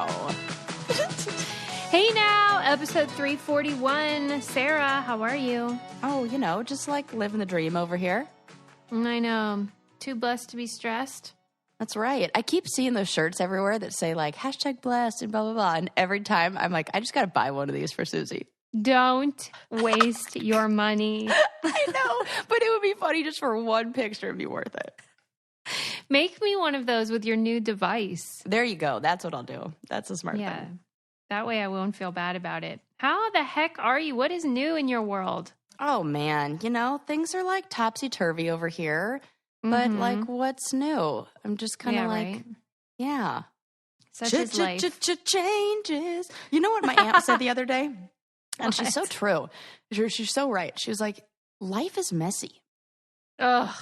now. Hey now, episode 341. Sarah, how are you? Oh, just like living the dream over here. I know. Too blessed to be stressed. That's right. I keep seeing those shirts everywhere that say like #blessed and blah, blah, blah. And every time I'm like, I just got to buy one of these for Susie. Don't waste your money. I know, but it would be funny just for one picture. It'd be worth it. Make me one of those with your new device. There you go. That's what I'll do. That's a smart thing. That way I won't feel bad about it. How the heck are you? What is new in your world? Oh, man. things are like topsy-turvy over here. But, like, what's new? I'm just kind of like, right? Such is life. Changes. You know what my aunt said the other day? And she's so true. She's so right. She was like, life is messy. Ugh.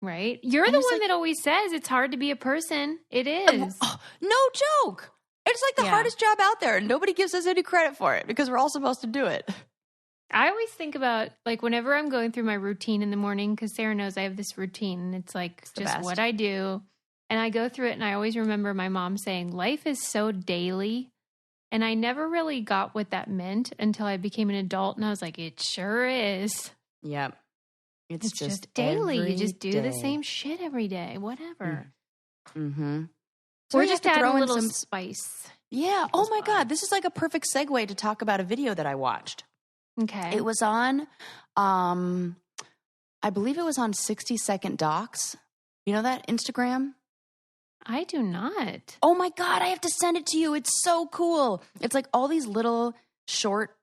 Right? You're the one that always says it's hard to be a person. It is. No joke. It's like the hardest job out there. And nobody gives us any credit for it because we're all supposed to do it. I always think about, like, whenever I'm going through my routine in the morning, because Sarah knows I have this routine, and it's like just what I do. And I go through it, and I always remember my mom saying, life is so daily. And I never really got what that meant until I became an adult, and I was like, it sure is. Yep. It's just daily. You just do the same shit every day, whatever. Mm-hmm. So we're just adding a little spice. Yeah. Oh, my God. This is like a perfect segue to talk about a video that I watched. Okay. It was on, I believe it was on 60-Second Docs. You know that Instagram? I do not. Oh my God, I have to send it to you. It's so cool. It's like all these little short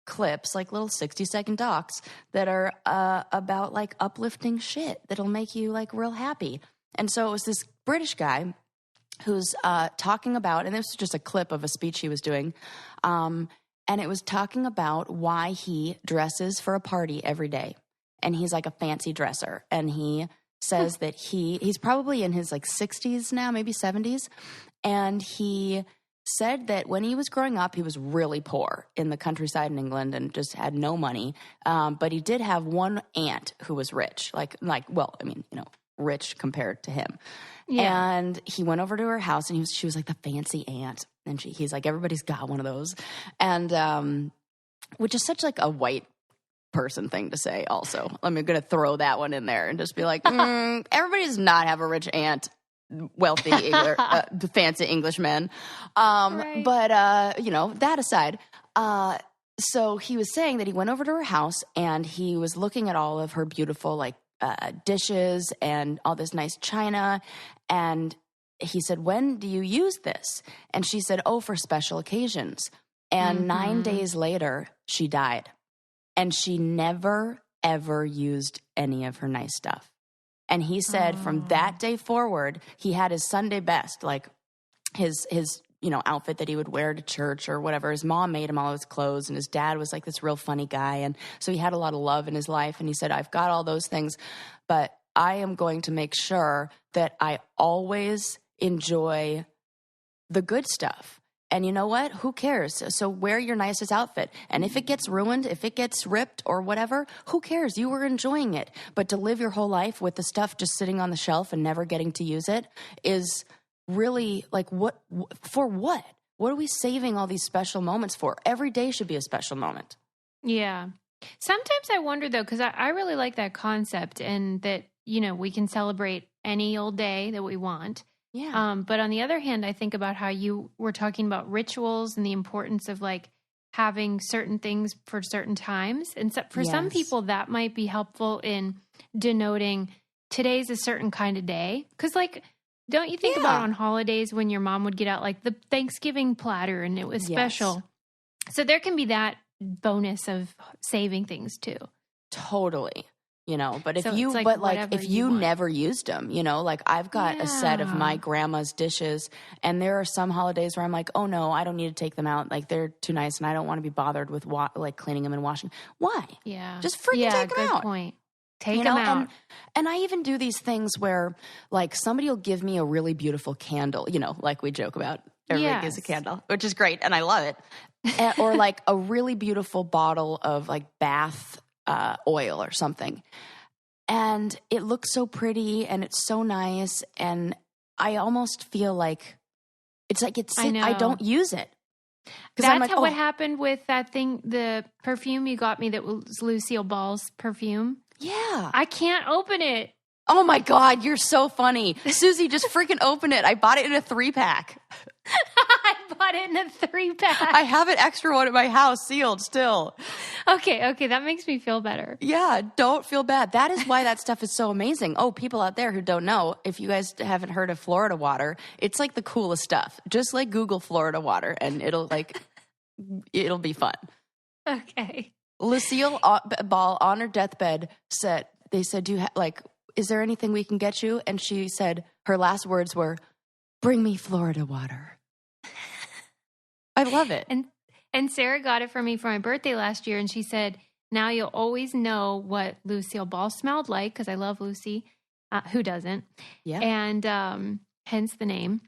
clips, like little 60-second docs that are about like uplifting shit that'll make you like real happy. And so it was this British guy who's talking about, and this was just a clip of a speech he was doing, and it was talking about why he dresses for a party every day. And he's like a fancy dresser. And he says that he's probably in his like 60s now, maybe 70s. And he said that when he was growing up, he was really poor in the countryside in England and just had no money. But he did have one aunt who was rich, rich compared to him. Yeah. And he went over to her house and she was like the fancy aunt. And he's like, everybody's got one of those. And, which is such like a white person thing to say also. I'm going to throw that one in there and just be like, everybody does not have a rich aunt, wealthy, fancy Englishmen. Right. But, that aside, so he was saying that he went over to her house and he was looking at all of her beautiful, like, dishes and all this nice china. And he said, when do you use this? And she said, for special occasions. And 9 days later, she died. And she never, ever used any of her nice stuff. And he said from that day forward, he had his Sunday best, like his outfit that he would wear to church or whatever. His mom made him all his clothes, and his dad was like this real funny guy. And so he had a lot of love in his life. And he said, I've got all those things, but I am going to make sure that I always enjoy the good stuff. And you know what? Who cares? So wear your nicest outfit. And if it gets ruined, if it gets ripped or whatever, who cares? You were enjoying it. But to live your whole life with the stuff just sitting on the shelf and never getting to use it is really like for what? What are we saving all these special moments for? Every day should be a special moment. Yeah. Sometimes I wonder though, because I really like that concept and that, we can celebrate any old day that we want. Yeah. But on the other hand, I think about how you were talking about rituals and the importance of like having certain things for certain times. And so for some people, that might be helpful in denoting today's a certain kind of day. Because like, don't you think about on holidays when your mom would get out like the Thanksgiving platter and it was special? So there can be that bonus of saving things too. Totally. But if so if you never used them, like I've got a set of my grandma's dishes and there are some holidays where I'm like, oh no, I don't need to take them out. Like they're too nice and I don't want to be bothered with cleaning them and washing. Why? Yeah. Just freaking take them out. Good point. Take them out. And I even do these things where like somebody will give me a really beautiful candle, like we joke about. Everybody gives a candle, which is great. And I love it. Or like a really beautiful bottle of like bath oil or something. And it looks so pretty and it's so nice. And I almost feel like It's like I know. I don't use it. That's like, what happened with that thing, the perfume you got me that was Lucille Ball's perfume. Yeah. I can't open it. Oh my God, you're so funny. Susie, just freaking open it. I bought it in a 3-pack. I bought it in a 3-pack. I have an extra one at my house sealed still. Okay, that makes me feel better. Yeah, don't feel bad. That is why that stuff is so amazing. Oh, people out there who don't know, if you guys haven't heard of Florida water, it's like the coolest stuff. Just like Google Florida water and it'll be fun. Okay. Lucille Ball on her deathbed they said, do you is there anything we can get you? And she said, her last words were, bring me Florida water. I love it. And Sarah got it for me for my birthday last year. And she said, now you'll always know what Lucille Ball smelled like. Cause I love Lucy. Who doesn't? Yeah. And, hence the name.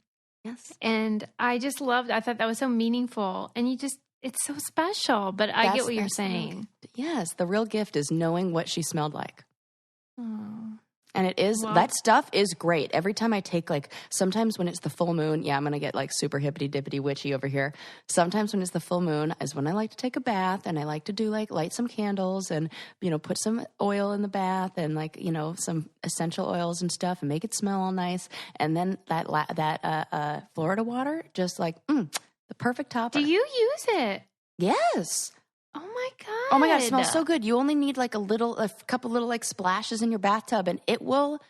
Yes. And I just loved, I thought that was so meaningful. And it's so special, but I get what you're saying. Yes. The real gift is knowing what she smelled like. Oh. And it is, that stuff is great. Every time I take sometimes when it's the full moon, I'm going to get super hippity dippity witchy over here. Sometimes when it's the full moon is when I like to take a bath and I like to do light some candles and, put some oil in the bath and some essential oils and stuff and make it smell all nice. And then that Florida water, just the perfect topper. Do you use it? Yes. Oh my God. Oh my God, it smells so good. You only need a couple little splashes in your bathtub and it will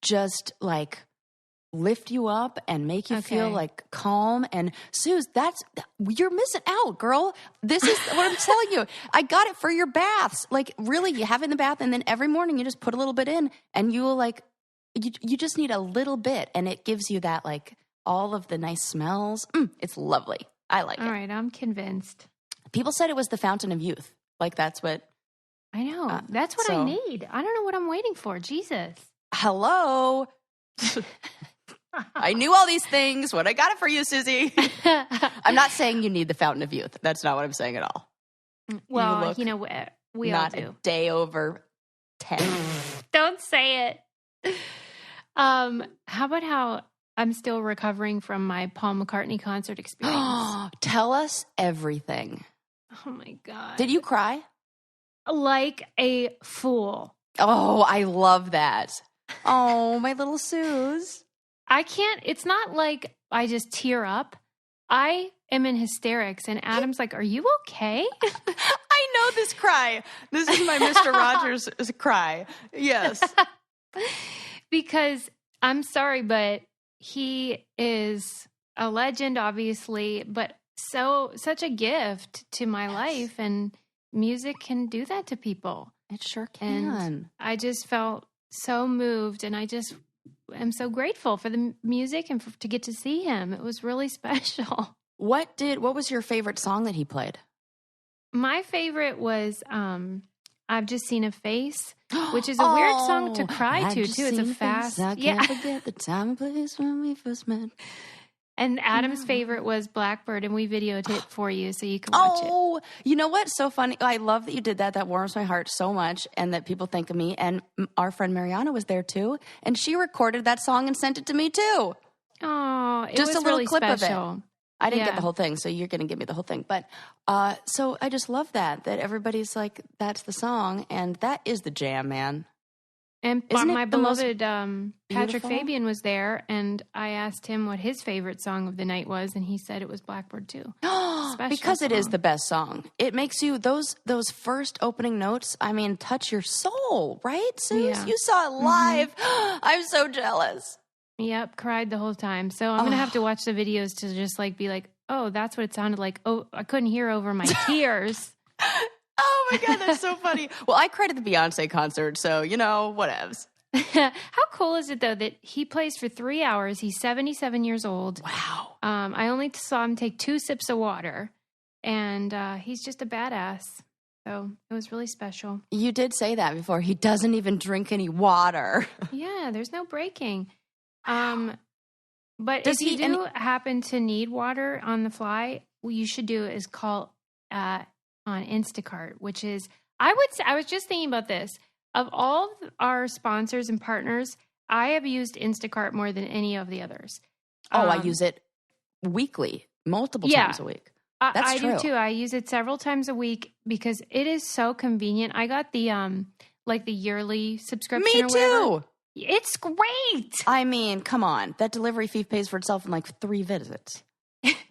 just lift you up and make you feel calm. And Suze, you're missing out, girl. This is what I'm telling you. I got it for your baths. Really, you have it in the bath and then every morning you just put a little bit in and you will you just need a little bit and it gives you that all of the nice smells. It's lovely. I like it. All right, I'm convinced. People said it was the fountain of youth. That's what. I know. That's what I need. I don't know what I'm waiting for. Jesus. Hello. I knew all these things when I got it for you, Susie. I'm not saying you need the fountain of youth. That's not what I'm saying at all. Well, we all do. Not a day over 10. Don't say it. How about how I'm still recovering from my Paul McCartney concert experience? Tell us everything. Oh my God. Did you cry? Like a fool. Oh, I love that. Oh, my little Suze. I can't, it's not like I just tear up. I am in hysterics and Adam's like, are you okay? I know this cry. This is my Mr. Rogers cry. Yes. Because I'm sorry, but he is a legend, obviously, but such a gift to my life, and music can do that to people. It sure can. And I just felt so moved, and I just am so grateful for the music and to get to see him. It was really special. What was your favorite song that he played? My favorite was I've Just Seen a Face, which is a weird song to cry to, too. It's a fast. I can't forget the time and place when we first met. And Adam's favorite was Blackbird, and we videotaped for you so you can watch it. Oh, you know what? So funny. I love that you did that. That warms my heart so much, and that people think of me. And our friend Mariana was there, too, and she recorded that song and sent it to me, too. Oh, it just was a little really clip special. of it. I didn't get the whole thing, so you're going to give me the whole thing. But so I just love that everybody's like, that's the song, and that is the jam, man. And my beloved Patrick Fabian was there, and I asked him what his favorite song of the night was, and he said it was Blackbird too. Because it is the best song. It makes you, those first opening notes, I mean, touch your soul, right, Suze? Yeah. You saw it live. Mm-hmm. I'm so jealous. Yep, cried the whole time. So I'm going to have to watch the videos to just be like, oh, that's what it sounded like. Oh, I couldn't hear over my tears. Oh my God, that's so funny. Well, I cried at the Beyonce concert, so, whatevs. How cool is it, though, that he plays for 3 hours? He's 77 years old. Wow. I only saw him take 2 sips of water, and he's just a badass. So it was really special. You did say that before. He doesn't even drink any water. Yeah, there's no breaking. But if you do happen to need water on the fly, what you should do is call on Instacart, which is, I was just thinking about this. Of all our sponsors and partners, I have used Instacart more than any of the others. I use it weekly, multiple times a week. I do too. I use it several times a week because it is so convenient. I got the like the yearly subscription. Me too. It's great. I mean, come on. That delivery fee pays for itself in like 3 visits.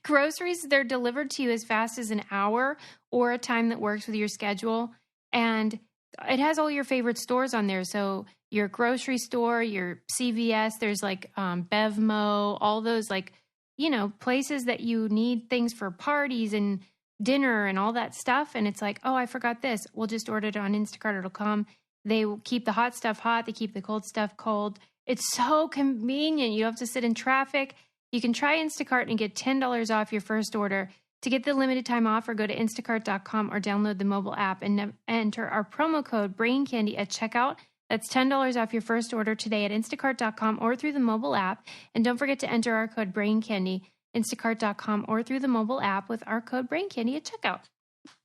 Groceries, they're delivered to you as fast as an hour or a time that works with your schedule. And it has all your favorite stores on there. So your grocery store, your CVS, there's like Bevmo, all those like, you know, places that you need things for parties and dinner and all that stuff. And it's like, oh, I forgot this. We'll just order it on Instacart. It'll come. They will keep the hot stuff hot. They keep the cold stuff cold. It's so convenient. You don't have to sit in traffic. You can try Instacart and get $10 off your first order. To get the limited time offer, go to instacart.com or download the mobile app and enter our promo code BRAINCANDY at checkout. That's $10 off your first order today at instacart.com or through the mobile app. And don't forget to enter our code BRAINCANDY, instacart.com or through the mobile app with our code BRAINCANDY at checkout.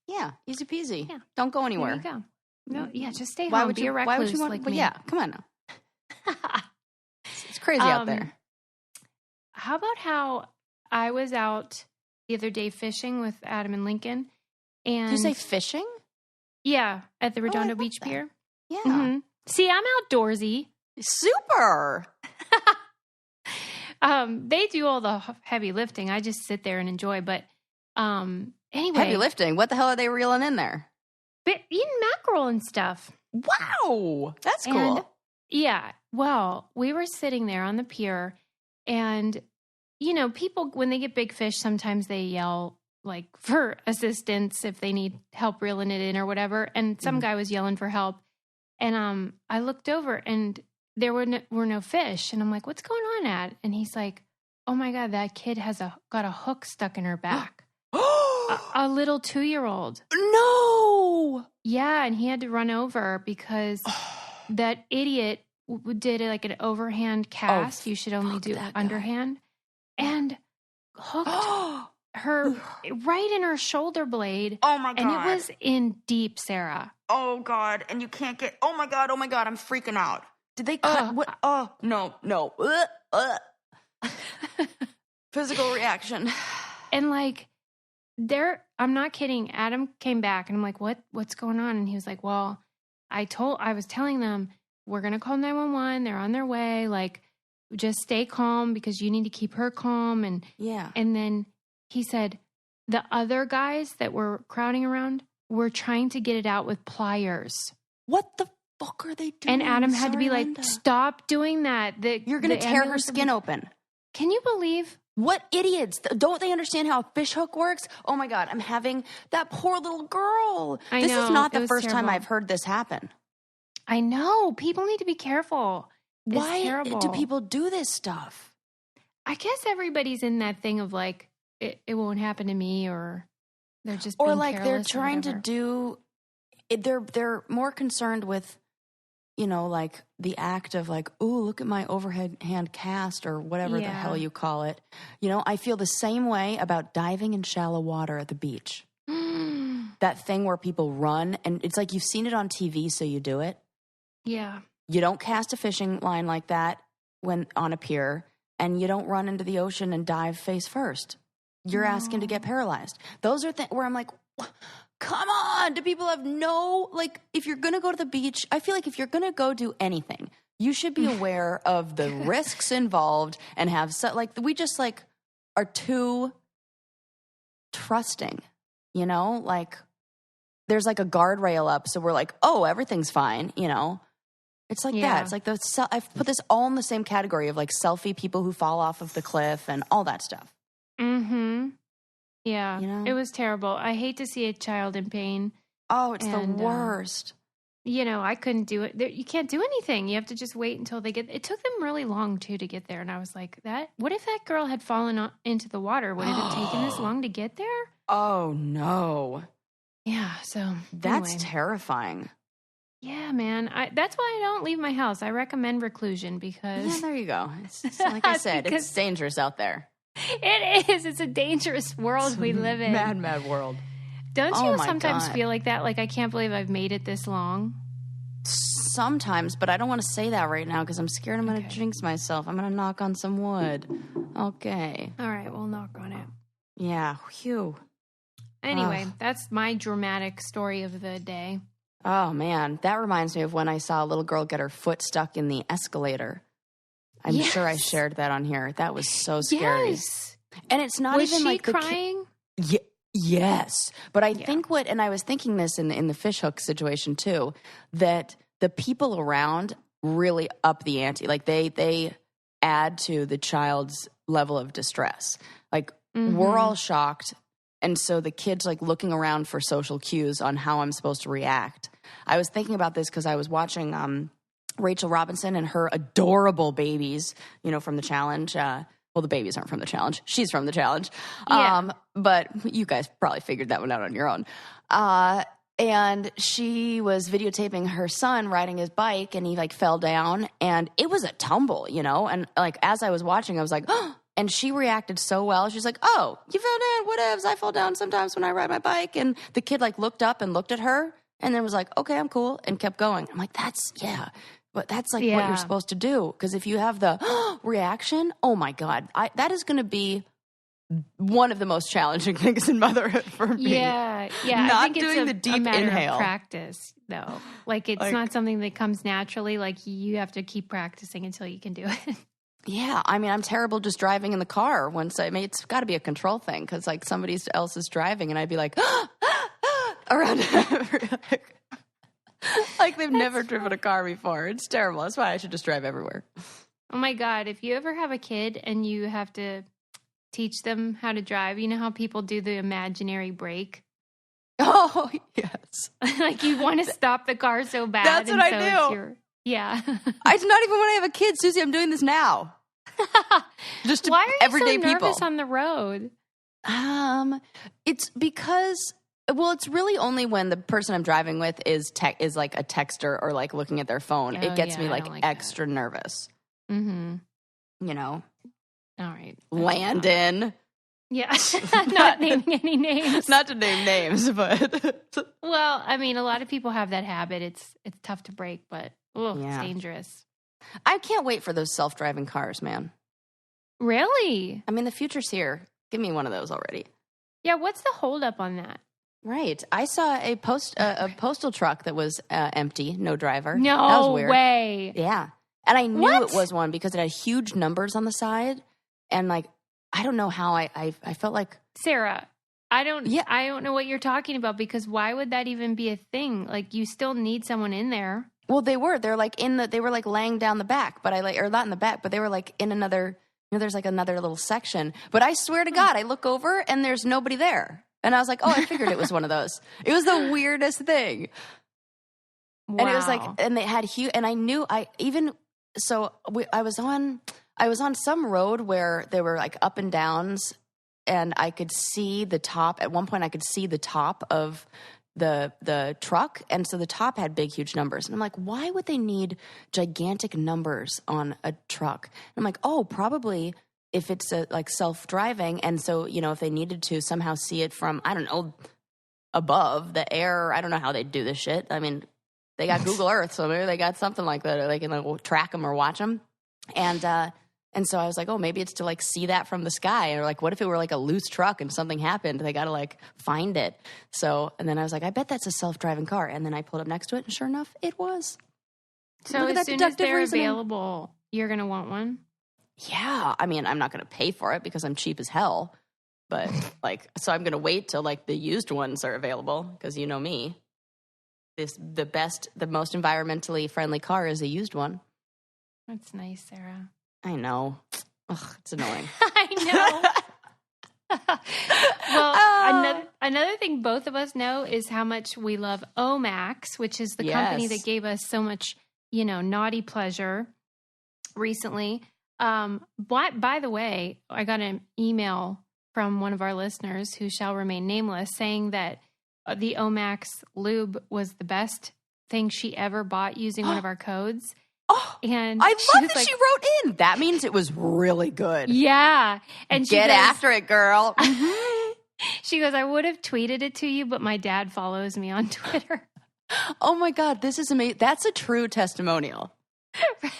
Yeah, easy peasy. Yeah. Don't go anywhere. There you go. No, yeah, just stay home. Be a recluse. Why would you want? Like but me. Yeah, come on now. It's crazy out there. How about how I was out the other day fishing with Adam and Lincoln? And Did you say fishing? Yeah, at the I Redondo love Beach that. Pier. Yeah. Mm-hmm. See, I'm outdoorsy. Super. They do all the heavy lifting. I just sit there and enjoy. But anyway, Heavy lifting. What the hell are they reeling in there? Eating mackerel and stuff. Wow, that's cool. And, yeah. Well, we were sitting there on the pier, and you know, people when they get big fish, sometimes they yell like for assistance if they need help reeling it in or whatever. And some guy was yelling for help, and I looked over and there were no fish, and I'm like, "What's going on, Ad?" And he's like, "Oh my God, that kid has got a hook stuck in her back." A little 2-year-old. No. Yeah, and he had to run over because that idiot did like an overhand cast. You should only do underhand. And hooked her right in her shoulder blade. Oh my God. And it was in deep, Sarah. Oh God. And you can't get, oh my God, I'm freaking out. Did they cut, what? Oh, no. Physical reaction. And like, I'm not kidding. Adam came back and I'm like, what's going on? And he was like, well, I was telling them, we're going to call 911. They're on their way. Like, just stay calm because you need to keep her calm. And yeah. And then he said, the other guys that were crowding around were trying to get it out with pliers. What the fuck are they doing? And Adam had to be like, stop doing that. You're going to tear her skin open. Can you believe? What idiots. Don't they understand how a fish hook works? Oh my God, I'm having that poor little girl. This is not the first time I've heard this happen. I know. People need to be careful. Why do people do this stuff? I guess everybody's in that thing of like, it won't happen to me, or they're just being or like they're trying to whatever. do. They're more concerned with, you know, like the act of like, ooh, look at my overhand cast or whatever the hell you call it. You know, I feel the same way about diving in shallow water at the beach. That thing where people run, and it's like you've seen it on TV, so you do it. Yeah. You don't cast a fishing line like that when on a pier, and you don't run into the ocean and dive face first. You're asking to get paralyzed. Those are things where I'm like, come on. Do people have like, if you're going to go to the beach, I feel like if you're going to go do anything, you should be aware of the risks involved and have, we just like are too trusting, you know? Like, there's like a guardrail up, so we're like, oh, everything's fine, you know? It's like that. It's like I've put this all in the same category of like selfie people who fall off of the cliff and all that stuff. Mm-hmm. Yeah. You know? It was terrible. I hate to see a child in pain. Oh, it's the worst. You know, I couldn't do it. You can't do anything. You have to just wait until they get. It took them really long too to get there, and I was like, what if that girl had fallen into the water? Would it have taken this long to get there? Oh no. Yeah. So that's anyway. Terrifying. Yeah, man. That's why I don't leave my house. I recommend reclusion because... Yeah, there you go. It's like I said, it's dangerous out there. It is. It's a dangerous world we live in. Mad world. Don't you sometimes feel like that? Like, I can't believe I've made it this long? Sometimes, but I don't want to say that right now because I'm scared I'm going to jinx myself. I'm going to knock on some wood. Okay. All right, we'll knock on Yeah. Phew. Anyway, that's my dramatic story of the day. Oh, man. That reminds me of when I saw a little girl get her foot stuck in the escalator. I'm sure I shared that on here. That was so scary. Yes. And it's not was even she like crying? Yes. But I think and I was thinking this in the fishhook situation too, that the people around really up the ante. Like they add to the child's level of distress. Like we're all shocked. And so the kid's like looking around for social cues on how I'm supposed to react. I was thinking about this because I was watching Rachel Robinson and her adorable babies, from the challenge. Well, the babies aren't from the challenge. She's from the challenge. Yeah. But you guys probably figured that one out on your own. And she was videotaping her son riding his bike, and he like fell down, and it was a tumble, And like as I was watching, I was like, oh. And she reacted so well. She's like, oh, you fell down, whatevs. I fall down sometimes when I ride my bike. And the kid like looked up and looked at her and then was like, okay, I'm cool, and kept going. I'm like, but that's like what you're supposed to do. Because if you have the reaction, oh my God, that is going to be one of the most challenging things in motherhood for me. Yeah. Not I think doing it's the deep a matter inhale. of practice, though. Like it's not something that comes naturally. Like you have to keep practicing until you can do it. Yeah, I mean, I'm terrible just driving in the car. It's got to be a control thing because like somebody else is driving, and I'd be like around. Like they've never driven a car before. It's terrible. That's why I should just drive everywhere. Oh my God! If you ever have a kid and you have to teach them how to drive, you know how people do the imaginary brake. Oh yes, like you want to stop the car so bad. That's what I do. Yeah. It's not even when I have a kid, Susie. I'm doing this now. Just to Why are you everyday so nervous people on the road? It's because it's really only when the person I'm driving with is like a texter or like looking at their phone. It gets me like extra nervous. Mm-hmm. All right. Landon. Yeah. Not naming any names. Not to name names, but well, I mean, a lot of people have that habit. It's tough to break, but it's dangerous. I can't wait for those self-driving cars, man. Really? I mean, the future's here. Give me one of those already. Yeah, what's the holdup on that? Right. I saw a postal truck that was empty, no driver. No that was weird. Way. Yeah. And I knew it was one because it had huge numbers on the side. And like, I don't know how I felt like... Sarah, I don't know what you're talking about because why would that even be a thing? Like, you still need someone in there. Well, they were. They're like they were like laying down the back, but or not in the back, but they were like in another, there's like another little section. But I swear to God, I look over and there's nobody there. And I was like, oh, I figured it was one of those. It was the weirdest thing. Wow. And it was like, and they had huge, and I knew I was on some road where there were like up and downs, and I could see the top. At one point, I could see the top of the truck, and so the top had big, huge numbers. And I'm like, why would they need gigantic numbers on a truck? And I'm like, oh, probably if it's like self-driving, and so if they needed to somehow see it from, I don't know, above the air. I don't know how they do this shit. I mean, they got Google Earth, so maybe they got something like that, or they can like track them or watch them. And so I was like, oh, maybe it's to like see that from the sky, or like, what if it were like a loose truck and something happened? They got to like find it. So, and then I was like, I bet that's a self-driving car. And then I pulled up next to it, and sure enough, it was. So as soon as they're available, you're going to want one? Yeah. I mean, I'm not going to pay for it because I'm cheap as hell. But like, so I'm going to wait till like the used ones are available because you know me. The most environmentally friendly car is a used one. That's nice, Sarah. I know. Ugh, it's annoying. I know. Well, another thing both of us know is how much we love Omax, which is the company that gave us so much, naughty pleasure recently. By the way, I got an email from one of our listeners who shall remain nameless saying that the Omax lube was the best thing she ever bought using one of our codes. Oh, and I love that she wrote in. That means it was really good. Yeah. And she Get after it, girl. She goes, I would have tweeted it to you, but my dad follows me on Twitter. Oh my God, this is amazing. That's a true testimonial. Right.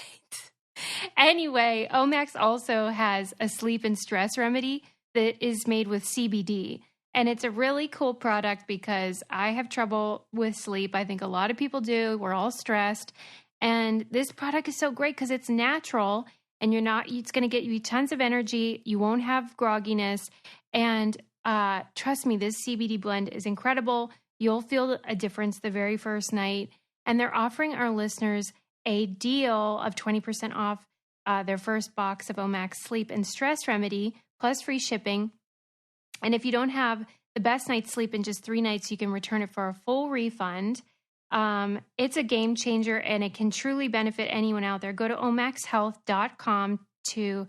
Anyway, Omax also has a sleep and stress remedy that is made with CBD. And it's a really cool product because I have trouble with sleep. I think a lot of people do. We're all stressed. And this product is so great because it's natural and it's going to get you tons of energy. You won't have grogginess. And trust me, this CBD blend is incredible. You'll feel a difference the very first night. And they're offering our listeners a deal of 20% off their first box of Omax Sleep and Stress Remedy, plus free shipping. And if you don't have the best night's sleep in just 3 nights, you can return it for a full refund. It's a game changer, and it can truly benefit anyone out there. Go to omaxhealth.com to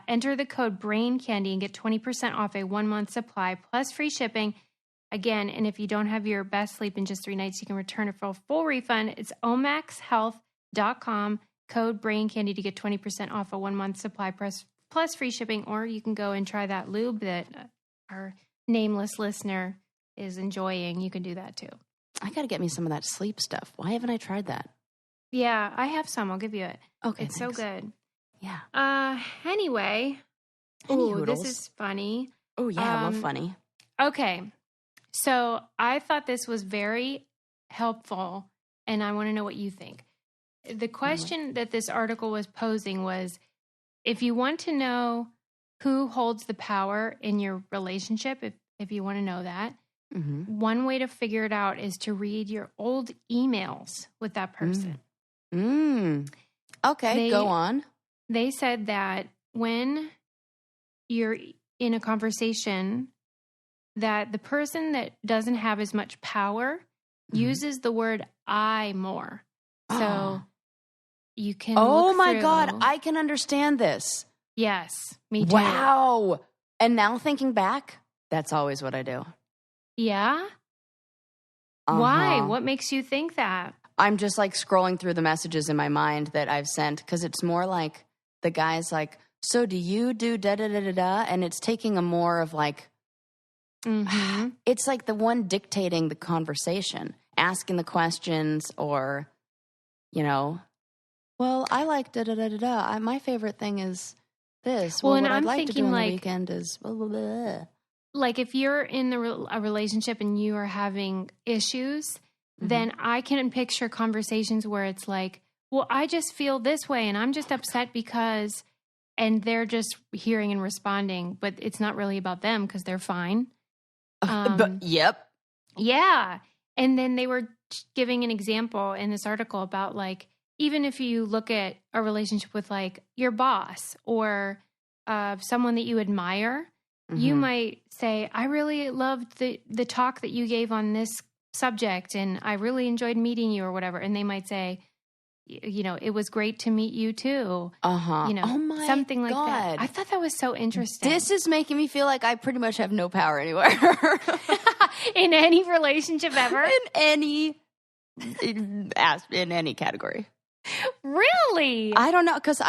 enter the code BRAINCANDY and get 20% off a 1-month supply, plus free shipping. Again, and if you don't have your best sleep in just 3 nights, you can return it for a full refund. It's omaxhealth.com, code BRAINCANDY to get 20% off a 1-month supply, plus free shipping, or you can go and try that lube that our nameless listener is enjoying. You can do that too. I got to get me some of that sleep stuff. Why haven't I tried that? Yeah, I have some. I'll give you it. Okay, it's thanks. so good. Yeah. Anyway. Oh, this is funny. Oh, yeah, I love funny. Okay. So I thought this was very helpful, and I want to know what you think. The question that this article was posing was, if you want to know who holds the power in your relationship, if you want to know that, one way to figure it out is to read your old emails with that person. Okay, go on. They said that when you're in a conversation, that the person that doesn't have as much power uses the word I more. So you can Oh my God, I can understand this. Yes, me too. Wow. And now thinking back, that's always what I do. Yeah? Why? What makes you think that? I'm just like scrolling through the messages in my mind that I've sent, because it's more like the guy's like, so do you do da-da-da-da-da? And it's taking a more of like, it's like the one dictating the conversation, asking the questions, or, you know, well, I like da-da-da-da-da. My favorite thing is this. Well, what I'd like to do on the weekend is blah, blah, blah. Like if you're in a relationship and you are having issues, then I can picture conversations where it's like, well, I just feel this way and I'm just upset because, and they're just hearing and responding, but it's not really about them because they're fine. But yep. Yeah. And then they were giving an example in this article about like, even if you look at a relationship with like your boss or someone that you admire, you might say, I really loved the talk that you gave on this subject and I really enjoyed meeting you or whatever. And they might say, you know, it was great to meet you too. You know, oh my something like God. that. I thought that was so interesting. This is making me feel like I pretty much have no power anywhere. In any relationship ever? in any category. Really? I don't know, because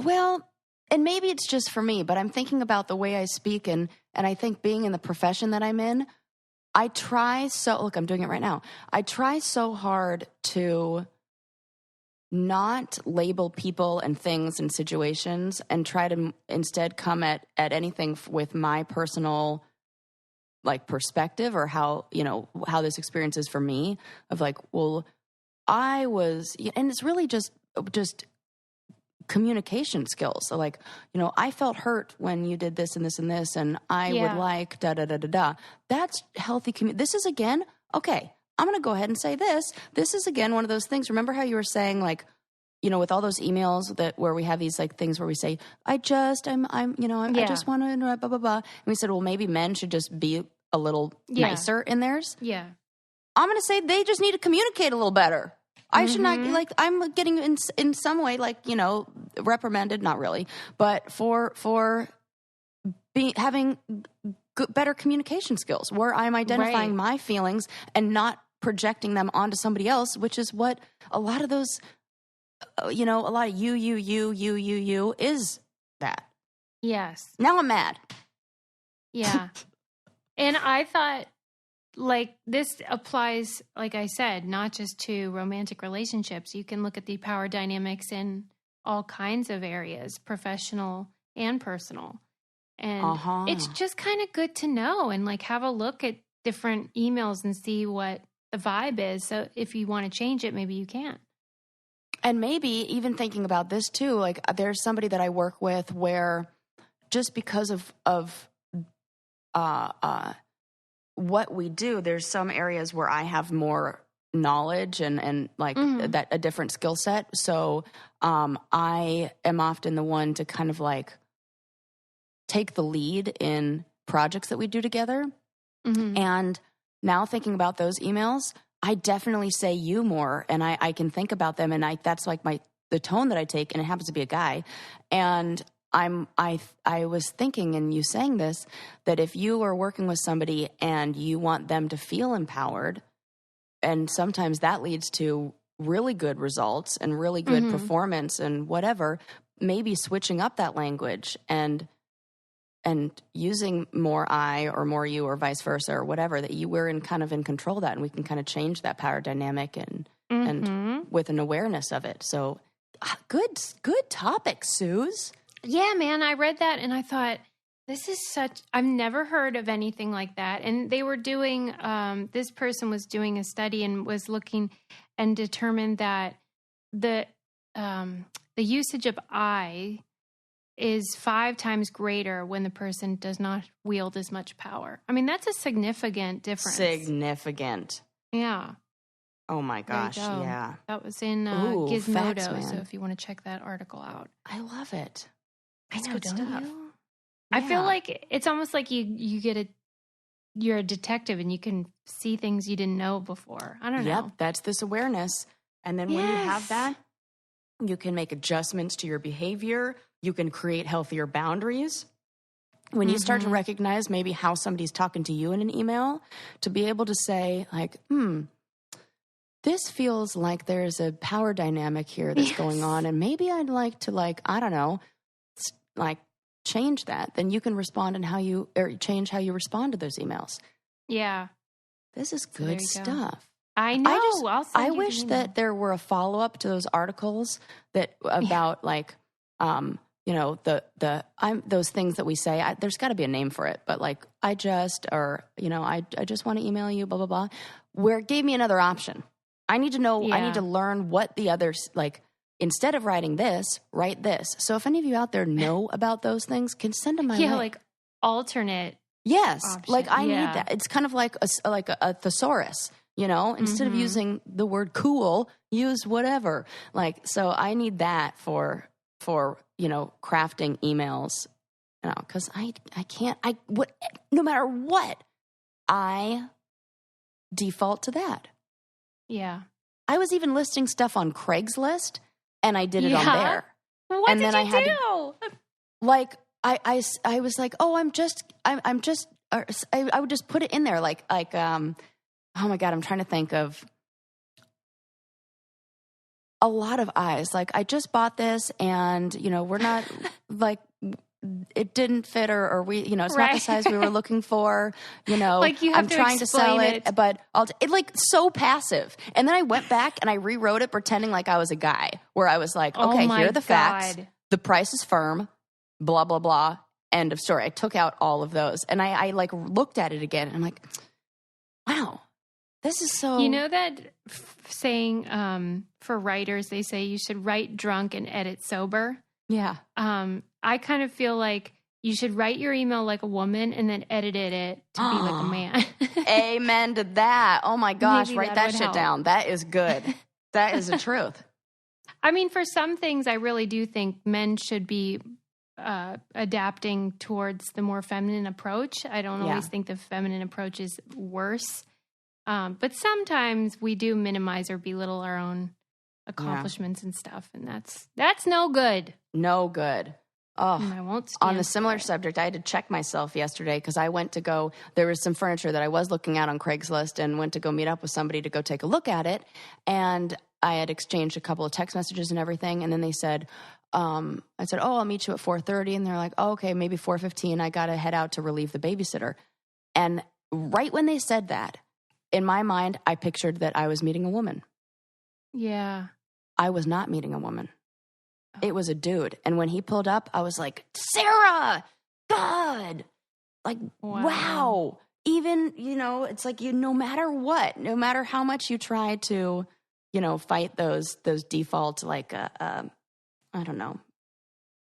well, and maybe it's just for me, but I'm thinking about the way I speak, and I think being in the profession that I'm in, I try so, look, I'm doing it right now. I try so hard to not label people and things and situations, and try to instead come at anything with my personal like perspective, or how, you know, how this experience is for me, of like, well, I was, and it's really just communication skills. So like, you know, I felt hurt when you did this and this and this, and I would like da da da da da. That's healthy This is again, okay, I'm going to go ahead and say this. This is again one of those things. Remember how you were saying like, you know, with all those emails where we have these like things where we say, I just want to blah blah blah. And we said, well, maybe men should just be a little nicer in theirs. Yeah. I'm going to say they just need to communicate a little better. I should not, like, I'm getting in some way, like, you know, reprimanded, not really, but for having better communication skills, where I'm identifying my feelings and not projecting them onto somebody else, which is what a lot of those, you know, a lot of you is that. Yes. Now I'm mad. Yeah. And I thought, like, this applies, like I said, not just to romantic relationships. You can look at the power dynamics in all kinds of areas, professional and personal. And it's just kind of good to know and like have a look at different emails and see what the vibe is. So if you want to change it, maybe you can. And maybe even thinking about this too, like there's somebody that I work with where just because of what we do, there's some areas where I have more knowledge and like that a different skill set. So I am often the one to kind of like take the lead in projects that we do together. And now thinking about those emails, I definitely say you more, and I can think about them, and that's like the tone that I take, and it happens to be a guy. And I was thinking, and you saying this, that if you are working with somebody and you want them to feel empowered, and sometimes that leads to really good results and really good performance and whatever, maybe switching up that language and using more I or more you or vice versa or whatever, that we're in kind of in control of that, and we can kind of change that power dynamic and with an awareness of it. So good topic, Suze. Yeah, man, I read that and I thought, I've never heard of anything like that. And they were doing, this person was doing a study and was looking and determined that the usage of I is 5 times greater when the person does not wield as much power. I mean, that's a significant difference. Significant. Yeah. Oh my gosh, yeah. That was in Gizmodo, facts, so if you want to check that article out. I love it. That's good stuff. You? Yeah. I feel like it's almost like you're a detective and you can see things you didn't know before. I don't know. Yep, that's this awareness. And then when you have that, you can make adjustments to your behavior. You can create healthier boundaries. When you start to recognize maybe how somebody's talking to you in an email, to be able to say like, this feels like there's a power dynamic here that's going on, and maybe I'd like to I don't know, change that. Then you can respond change how you respond to those emails. Yeah. This is good stuff. I know. I wish that there were a follow-up to those articles that about those things that we say. There's got to be a name for it, but like I just want to email you, blah blah blah. Where it gave me another option. I need to know. I need to learn what the others like. Instead of writing this, write this. So if any of you out there know about those things, can send them my way. Yeah, like alternate. Yes, option. Like I need that. It's kind of like a thesaurus. Instead of using the word cool, use whatever. Like, so I need that for crafting emails, because I can't, no matter what, I default to that. Yeah. I was even listing stuff on Craigslist and I did it on there. What did you do? I was like, oh, I would just put it in there oh my God, I'm trying to think of a lot of eyes. Like, I just bought this and, we're not like, it didn't fit or we, it's not the size we were looking for, like you have I'm trying to sell it, but so passive. And then I went back and I rewrote it pretending like I was a guy where I was like, okay, here are the facts. The price is firm, blah, blah, blah. End of story. I took out all of those and I looked at it again and I'm like, wow. This is so... You know that saying for writers, they say you should write drunk and edit sober? Yeah. I kind of feel like you should write your email like a woman and then edit it to be like a man. Amen to that. Oh my gosh, Maybe write that shit down. That is good. That is the truth. I mean, for some things, I really do think men should be adapting towards the more feminine approach. I don't always think the feminine approach is worse. But sometimes we do minimize or belittle our own accomplishments and stuff. And that's no good. No good. Oh, and I won't on the similar subject, I had to check myself yesterday because I went to go, there was some furniture that I was looking at on Craigslist and went to go meet up with somebody to go take a look at it. And I had exchanged a couple of text messages and everything. And then they said, I said, oh, I'll meet you at 4:30. And they're like, oh, okay, maybe 4:15. I got to head out to relieve the babysitter. And right when they said that, in my mind, I pictured that I was meeting a woman. Yeah. I was not meeting a woman. It was a dude. And when he pulled up, I was like, Sarah, God, like, wow. Even, it's like no matter what, no matter how much you try to, fight those default, like, I don't know,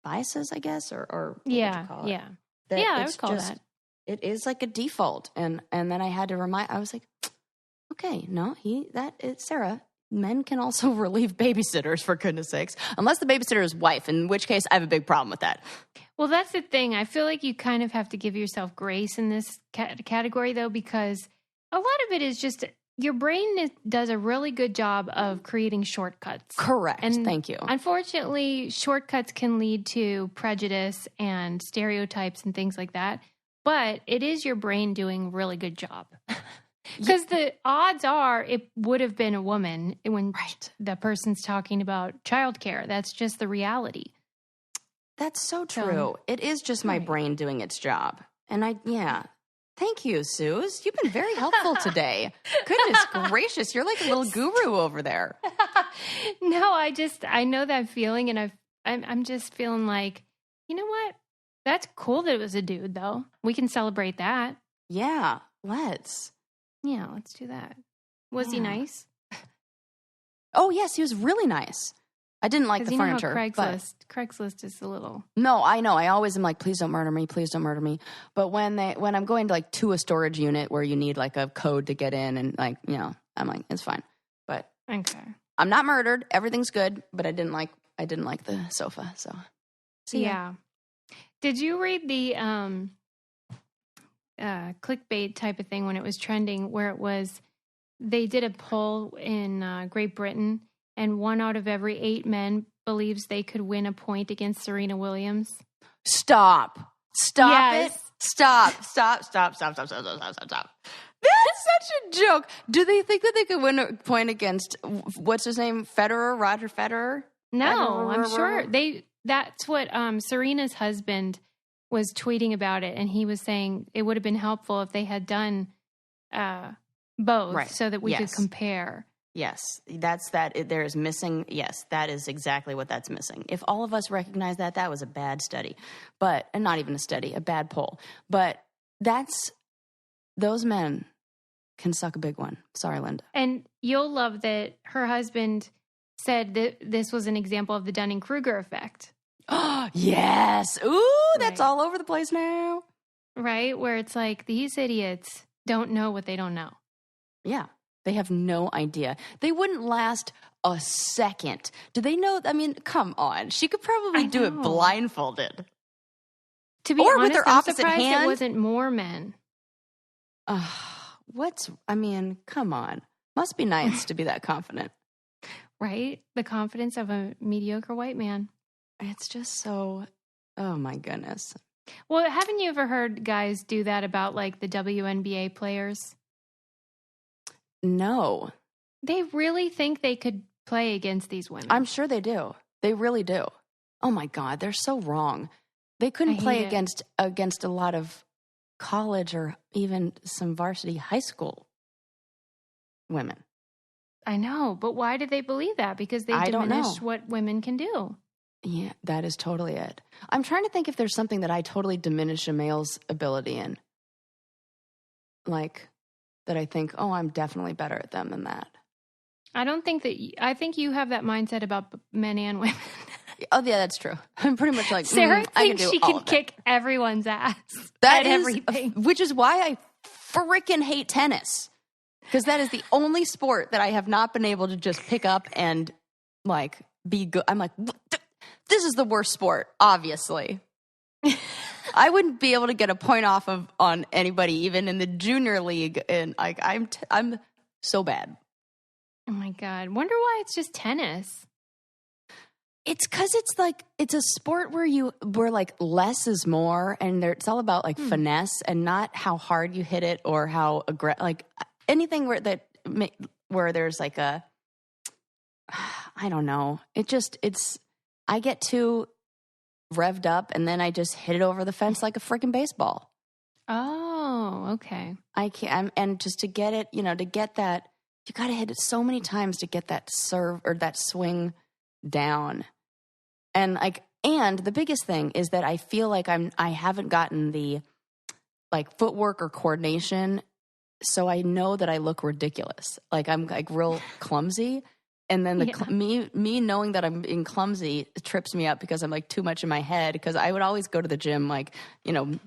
biases, I guess, or what would you call it? Yeah. I would call that. It is like a default. And then I had to I was like, okay, no, Sarah. Men can also relieve babysitters, for goodness sakes, unless the babysitter is wife, in which case I have a big problem with that. Well, that's the thing. I feel like you kind of have to give yourself grace in this category, though, because a lot of it is just your brain does a really good job of creating shortcuts. Correct. And thank you. Unfortunately, shortcuts can lead to prejudice and stereotypes and things like that. But it is your brain doing a really good job. Because the odds are it would have been a woman when the person's talking about childcare. That's just the reality. That's so true. It is just my brain doing its job. And thank you, Suze. You've been very helpful today. Goodness gracious. You're like a little guru over there. No, I know that feeling. And I'm just feeling like, you know what? That's cool that it was a dude, though. We can celebrate that. Yeah, let's. Yeah, let's do that. Was he nice? Oh, yes, he was really nice. I didn't like the furniture. Craigslist is a little. No, I know. I always am like, please don't murder me. Please don't murder me. But when I'm going to a storage unit where you need like a code to get in and like, I'm like, it's fine. But okay. I'm not murdered. Everything's good. But I didn't like the sofa. So yeah. Did you read the clickbait type of thing when it was trending, where it was they did a poll in Great Britain, and 1 out of every 8 men believes they could win a point against Serena Williams? Stop it. Stop. That's such a joke. Do they think that they could win a point against, what's his name, Roger Federer? No, I'm sure. That's what Serena's husband was tweeting about it, and he was saying it would have been helpful if they had done both so that we could compare. Yes, that's that. There is missing. Yes, that is exactly what that's missing. If all of us recognize that was a bad study, and not even a study, a bad poll. But those men can suck a big one. Sorry, Linda. And you'll love that her husband said that this was an example of the Dunning-Kruger effect. Oh, yes. Ooh, that's all over the place now. Right? Where it's like, these idiots don't know what they don't know. Yeah. They have no idea. They wouldn't last a second. Do they know? I mean, come on. She could probably do it blindfolded. To be honest, with her opposite surprised hand. It wasn't more men. Come on. Must be nice to be that confident. Right? The confidence of a mediocre white man. It's just so, oh my goodness. Well, haven't you ever heard guys do that about like the WNBA players? No. They really think they could play against these women. I'm sure they do. They really do. Oh my God, they're so wrong. They couldn't play against a lot of college or even some varsity high school women. I know, but why do they believe that? Because they diminish what women can do. Yeah, that is totally it. I'm trying to think if there's something that I totally diminish a male's ability in. Like, that I think, I'm definitely better at them than that. I think you have that mindset about men and women. Oh, yeah, that's true. I'm pretty much like, Sarah thinks she can kick everyone's ass at everything. Which is why I freaking hate tennis. Because that is the only sport that I have not been able to just pick up and, like, be good. I'm like, this is the worst sport, obviously. I wouldn't be able to get a point off on anybody, even in the junior league. And like, I'm so bad. Oh my God. Wonder why it's just tennis. It's because it's a sport where like less is more, and it's all about like finesse and not how hard you hit it or how like anything where there's like I don't know. I get too revved up and then I just hit it over the fence like a freaking baseball. Oh, okay. I can't, and just to get it, to get that, you got to hit it so many times to get that serve or that swing down. And the biggest thing is that I feel like I haven't gotten the like footwork or coordination. So I know that I look ridiculous. Like I'm like real clumsy. And then me knowing that I'm being clumsy trips me up because I'm like too much in my head. Because I would always go to the gym, like, you know,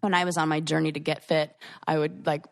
when I was on my journey to get fit, I would like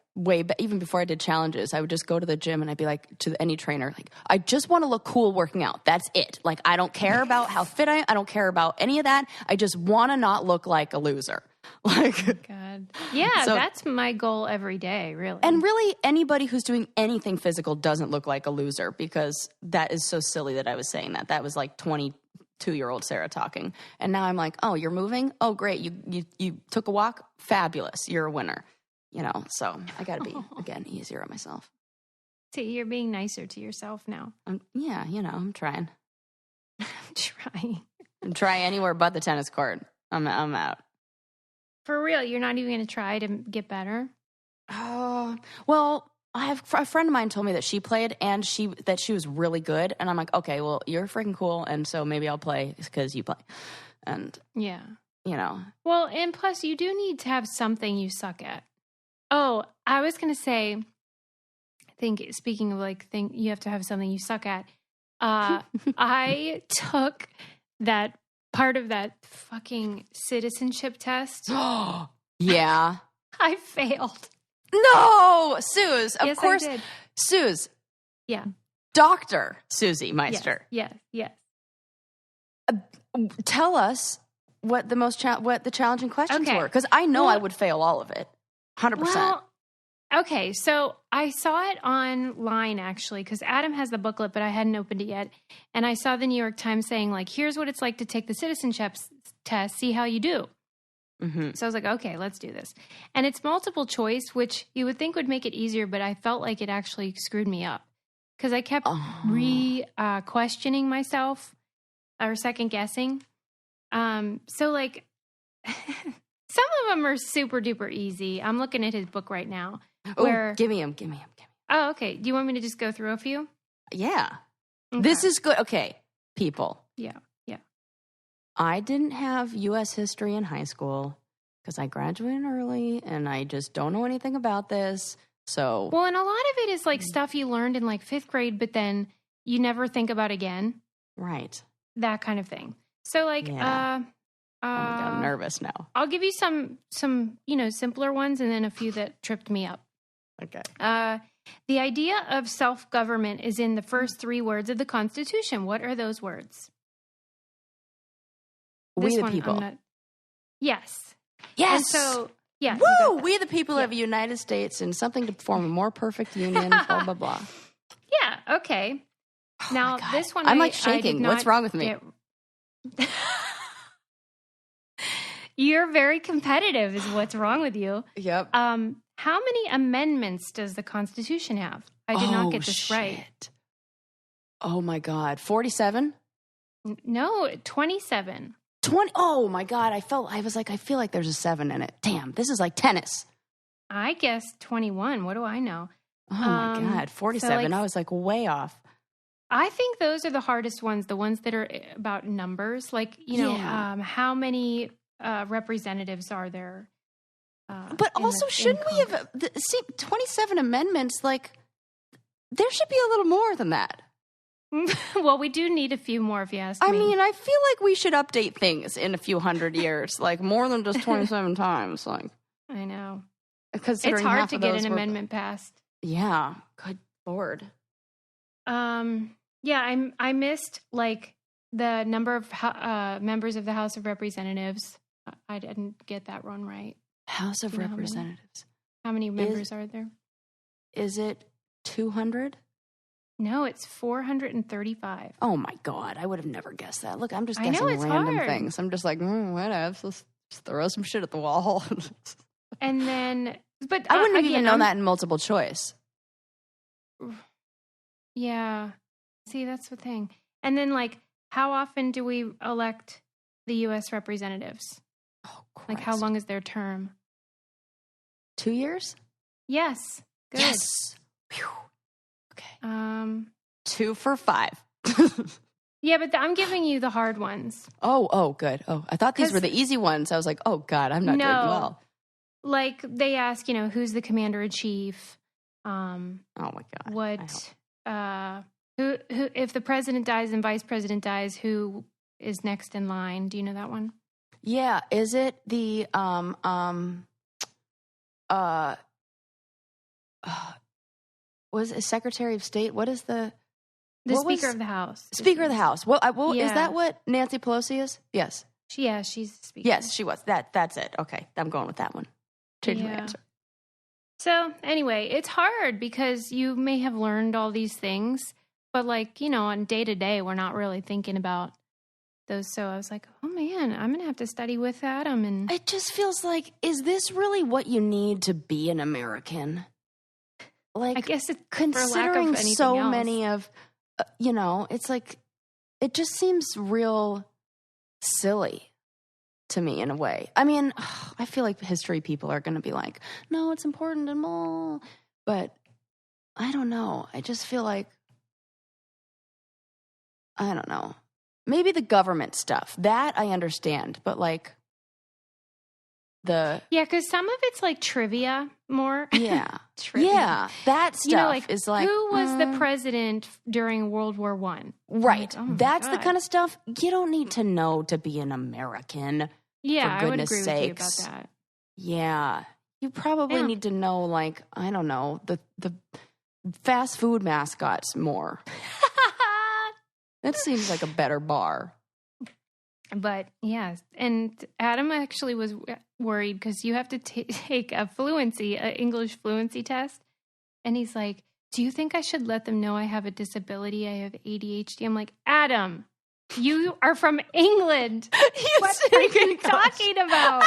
even before I did challenges, I would just go to the gym and I'd be like to any trainer, like, I just want to look cool working out. That's it. Like, I don't care about how fit I am. I don't care about any of that. I just want to not look like a loser. Like, oh God. Yeah, so, that's my goal every day, really. And really, anybody who's doing anything physical doesn't look like a loser, because that is so silly that I was saying that. That was like 22-year-old Sarah talking. And now I'm like, oh, you're moving? Oh, great. You took a walk? Fabulous. You're a winner. You know, so I got to be, again, easier on myself. See, you're being nicer to yourself now. Yeah, you know, I'm trying. I'm try anywhere but the tennis court. I'm out. For real, you're not even going to try to get better? Well, I have a friend of mine told me that she played and that she was really good. And I'm like, okay, well, you're freaking cool. And so maybe I'll play because you play. And yeah, you know. Well, and plus you do need to have something you suck at. Oh, I was going to say, I think speaking of like you have to have something you suck at. I took that part of that fucking citizenship test. Yeah. I failed. No, Suze, of course. I did. Suze. Yeah. Dr. Susie Meister. Yes. Tell us what the challenging questions were, because I know I would fail all of it. 100%. Well, okay, so I saw it online, actually, because Adam has the booklet, but I hadn't opened it yet. And I saw the New York Times saying, like, here's what it's like to take the citizenship test, see how you do. Mm-hmm. So I was like, okay, let's do this. And it's multiple choice, which you would think would make it easier, but I felt like it actually screwed me up. Because I kept questioning myself or second guessing. So, like... Some of them are super duper easy. I'm looking at his book right now. Give me him. Oh, okay. Do you want me to just go through a few? Yeah. Okay. This is good. Okay, people. Yeah. I didn't have U.S. history in high school because I graduated early and I just don't know anything about this. So, well, and a lot of it is like stuff you learned in like 5th grade, but then you never think about again. Right. That kind of thing. So, like, yeah. Oh my God, I'm nervous now. I'll give you some simpler ones and then a few that tripped me up. Okay. The idea of self-government is in the first 3 words of the Constitution. What are those words? We the people. Yes. Yes. And so, yeah. Woo! We the people of the United States and something to form a more perfect union, blah, blah, blah. Yeah, okay. Oh now, this one I'm like shaking. What's wrong with me? You're very competitive is what's wrong with you. Yep. How many amendments does the Constitution have? I did not get this right. Oh, my God. 47? No, 27. 20? Oh, my God. I feel like there's a 7 in it. Damn, this is like tennis. I guess 21. What do I know? Oh, my God. 47. So I was like way off. I think those are the hardest ones, the ones that are about numbers. Like, how many... representatives are there? But also, shouldn't we have 27 amendments? Like, there should be a little more than that. Well, we do need a few more, if you ask me. I mean, I feel like we should update things in a few hundred years, like more than just 27 times. Like, I know, it's hard to get an amendment passed. Yeah, good Lord. Yeah, I missed like the number of members of the House of Representatives. I didn't get that one right. House of Representatives. How many members are there? Is it 200? No, it's 435. Oh my God, I would have never guessed that. Look, I'm just guessing random things. I'm just like, whatever. Let's just throw some shit at the wall. And then, but I wouldn't even know that in multiple choice. Yeah. See, that's the thing. And then, like, how often do we elect the U.S. representatives? Oh, Christ. Like, how long is their term? 2 years? Yes. Good. Yes. Whew. Okay. 2 for 5. Yeah, but I'm giving you the hard ones. Oh, good. Oh, I thought these were the easy ones. I was like, oh, God, I'm not doing well. Like, they ask, who's the commander-in-chief? Oh, my God. What, who, if the president dies and vice president dies, who is next in line? Do you know that one? Yeah. Is it the, was it Secretary of State? What is the Speaker of the House? Speaker of the House. Well, is that what Nancy Pelosi is? Yes. She's the speaker. Yes, she was. That's it. Okay, I'm going with that one. Change my answer. So anyway, it's hard because you may have learned all these things, but on day to day, we're not really thinking about those. So I was like, oh man, I'm gonna have to study with Adam. And it just feels like, is this really what you need to be an American? Like, I guess it's considering so many of, it's like, it just seems real silly to me in a way. I mean, I feel like history people are going to be like, no, it's important and more. But I don't know. I just feel like, I don't know. Maybe the government stuff, that I understand. But because some of it's like trivia more. Yeah. Trivia. Yeah. That stuff is like, who was the president during World War I? Right. That's the kind of stuff you don't need to know to be an American. Yeah, for I would goodness agree sakes. with you about that. Yeah. You probably need to know, I don't know, the fast food mascots more. That seems like a better bar. But, yeah. And Adam actually was worried because you have to take an English fluency test. And he's like, do you think I should let them know I have a disability? I have ADHD. I'm like, Adam, you are from England. What are you talking about?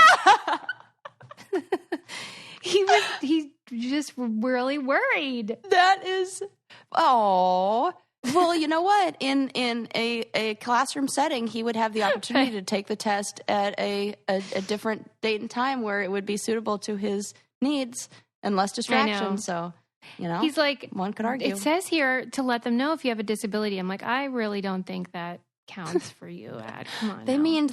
He's just really worried. That is, well, you know what? In a classroom setting, he would have the opportunity to take the test at a different date and time where it would be suitable to his needs and less distraction. So, he's like, one could argue. It says here to let them know if you have a disability. I'm like, I really don't think that counts for you, Ad. Come on. They mean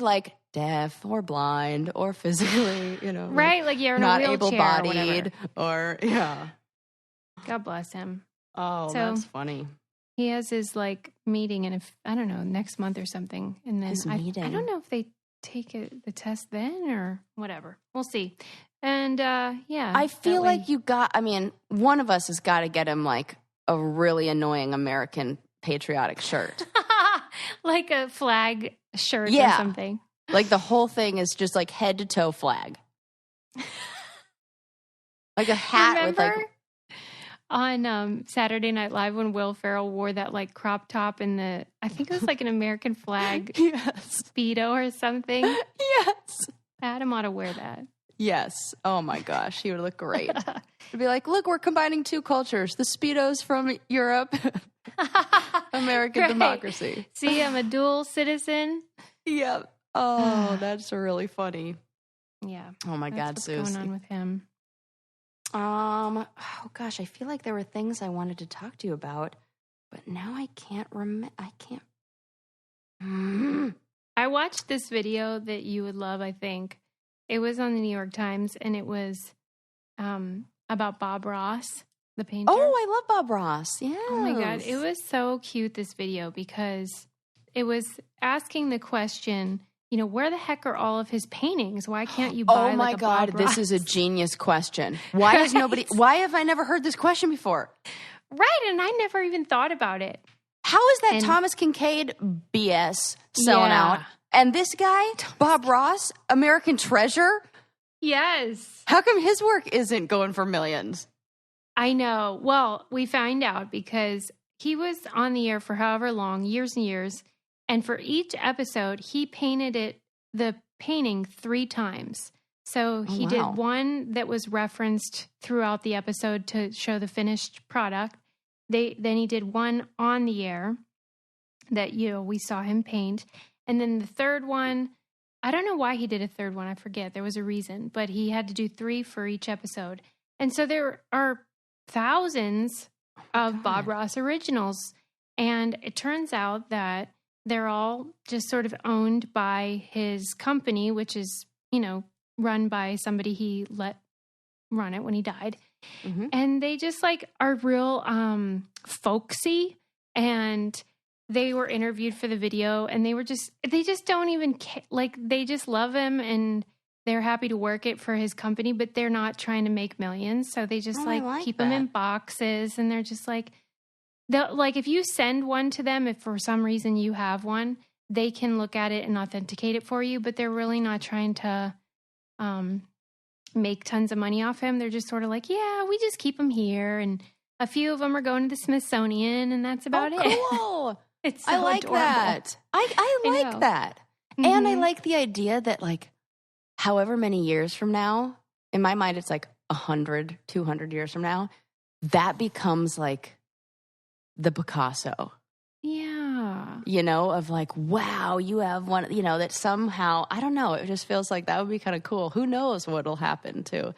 deaf or blind or physically, right? Like you're in not a wheelchair able-bodied or God bless him. Oh, so, that's funny. He has his meeting in I don't know, next month or something, and then his meeting. I don't know if they take the test then or whatever. We'll see. And I feel like one of us has got to get him a really annoying American patriotic shirt. Like a flag shirt or something. Like the whole thing is just head to toe flag. Like a hat. Remember with on Saturday Night Live when Will Ferrell wore that crop top and I think it was an American flag Speedo or something. Yes. Adam ought to wear that. Yes. Oh my gosh. He would look great. It'd be like, look, we're combining two cultures. The Speedos from Europe. American democracy. See, I'm a dual citizen. Yep. Oh, that's really funny. Yeah. Oh my God, what's Susie. going on with him? Oh gosh, I feel like there were things I wanted to talk to you about, but now I can't remember. I can't. I watched this video that you would love, I think. It was on the New York Times, and it was about Bob Ross, the painter. Oh, I love Bob Ross. Yeah. Oh my God. It was so cute, this video, because it was asking the question, where the heck are all of his paintings? Why can't you buy Oh my God, this is a genius question. Why have I never heard this question before? Right, and I never even thought about it. How is that Thomas Kincaid BS selling out? And this guy, Bob Ross, American treasure? Yes. How come his work isn't going for millions? I know. Well, we find out because he was on the air for however long, years and years. And for each episode, he painted the painting 3 times. So he did one that was referenced throughout the episode to show the finished product. Then he did one on the air that, we saw him paint. And then the third one, I don't know why he did a third one. I forget. There was a reason. But he had to do 3 for each episode. And so there are thousands of Bob Ross originals. And it turns out that they're all just sort of owned by his company, which is, run by somebody he let run it when he died. Mm-hmm. And they just like are real folksy, and they were interviewed for the video, and they just don't even like, they just love him, and they're happy to work it for his company, but they're not trying to make millions. So they just keep them in boxes, and they're just like if you send one to them, if for some reason you have one, they can look at it and authenticate it for you, but they're really not trying to make tons of money off him. They're just sort of like, yeah, we just keep him here. And a few of them are going to the Smithsonian, and that's about it. Cool. It's so I like adorable. that. I like that. Mm-hmm. And I like the idea that like, however many years from now, in my mind, it's like 100, 200 years from now, that becomes like the Picasso. Yeah. Of like, wow, you have one, that somehow, I don't know, it just feels like that would be kind of cool. Who knows what'll happen too.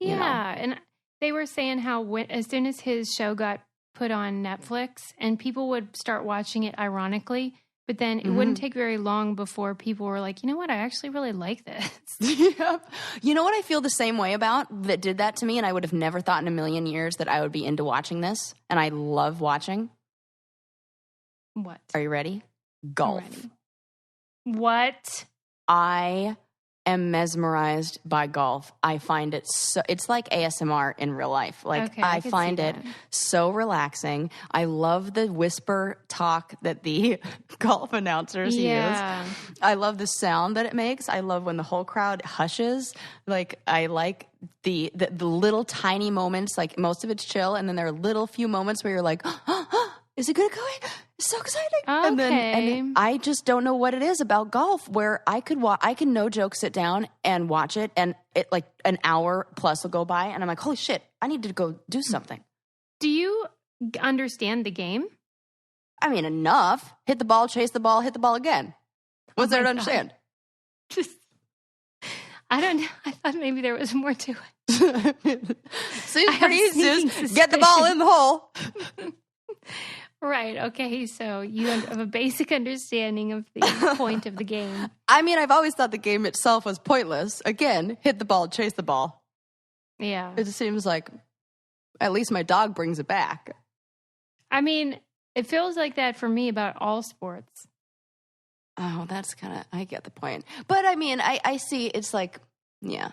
Yeah. And they were saying how as soon as his show got put on Netflix, and people would start watching it ironically, but then it wouldn't take very long before people were like, you know what, I actually really like this. Yep. You know what I feel the same way about that did that to me, and I would have never thought in a million years that I would be into watching this, and I love watching. What? Are you ready? Golf. Ready. What? I am mesmerized by golf. I find it it's like ASMR in real life. Like, okay, I find it so relaxing. I love the whisper talk that the golf announcers use. I love the sound that it makes. I love when the whole crowd hushes. Like, I like the little tiny moments, like most of it's chill, and then there are little few moments where you're like, is it good going? It's so exciting. Okay. And I just don't know what it is about golf where I can no joke sit down and watch it, and it like an hour plus will go by, and I'm like, holy shit, I need to go do something. Do you understand the game? I mean, enough. Hit the ball, chase the ball, hit the ball again. What's there to understand? I don't know. I thought maybe there was more to it. Seems pretty easy. Just get the ball in the hole. Right. Okay. So you have a basic understanding of the point of the game. I mean, I've always thought the game itself was pointless. Again, hit the ball, chase the ball. Yeah. It just seems like at least my dog brings it back. I mean, it feels like that for me about all sports. Oh, that's I get the point. But I mean, I see it's like, yeah,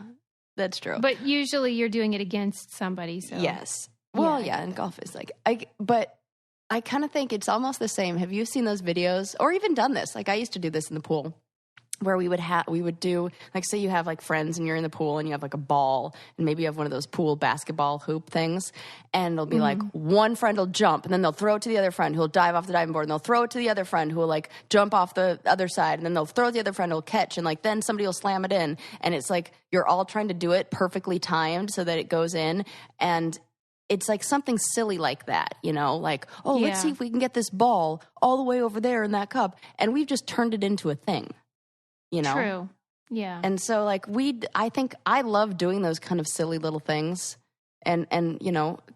that's true. But usually you're doing it against somebody. So yes. Well, yeah, and golf is like, but I kind of think it's almost the same. Have you seen those videos or even done this? Like, I used to do this in the pool where we would do, like, say you have like friends and you're in the pool and you have like a ball and maybe you have one of those pool basketball hoop things, and it'll be like one friend will jump and then they'll throw it to the other friend who will dive off the diving board, and they'll throw it to the other friend who will like jump off the other side, and then they'll throw it to the other friend who will catch, and like then somebody will slam it in, and it's like you're all trying to do it perfectly timed so that it goes in. And it's like something silly like that, like, oh, let's see if we can get this ball all the way over there in that cup. And we've just turned it into a thing, True. Yeah. And so like I think I love doing those kind of silly little things. And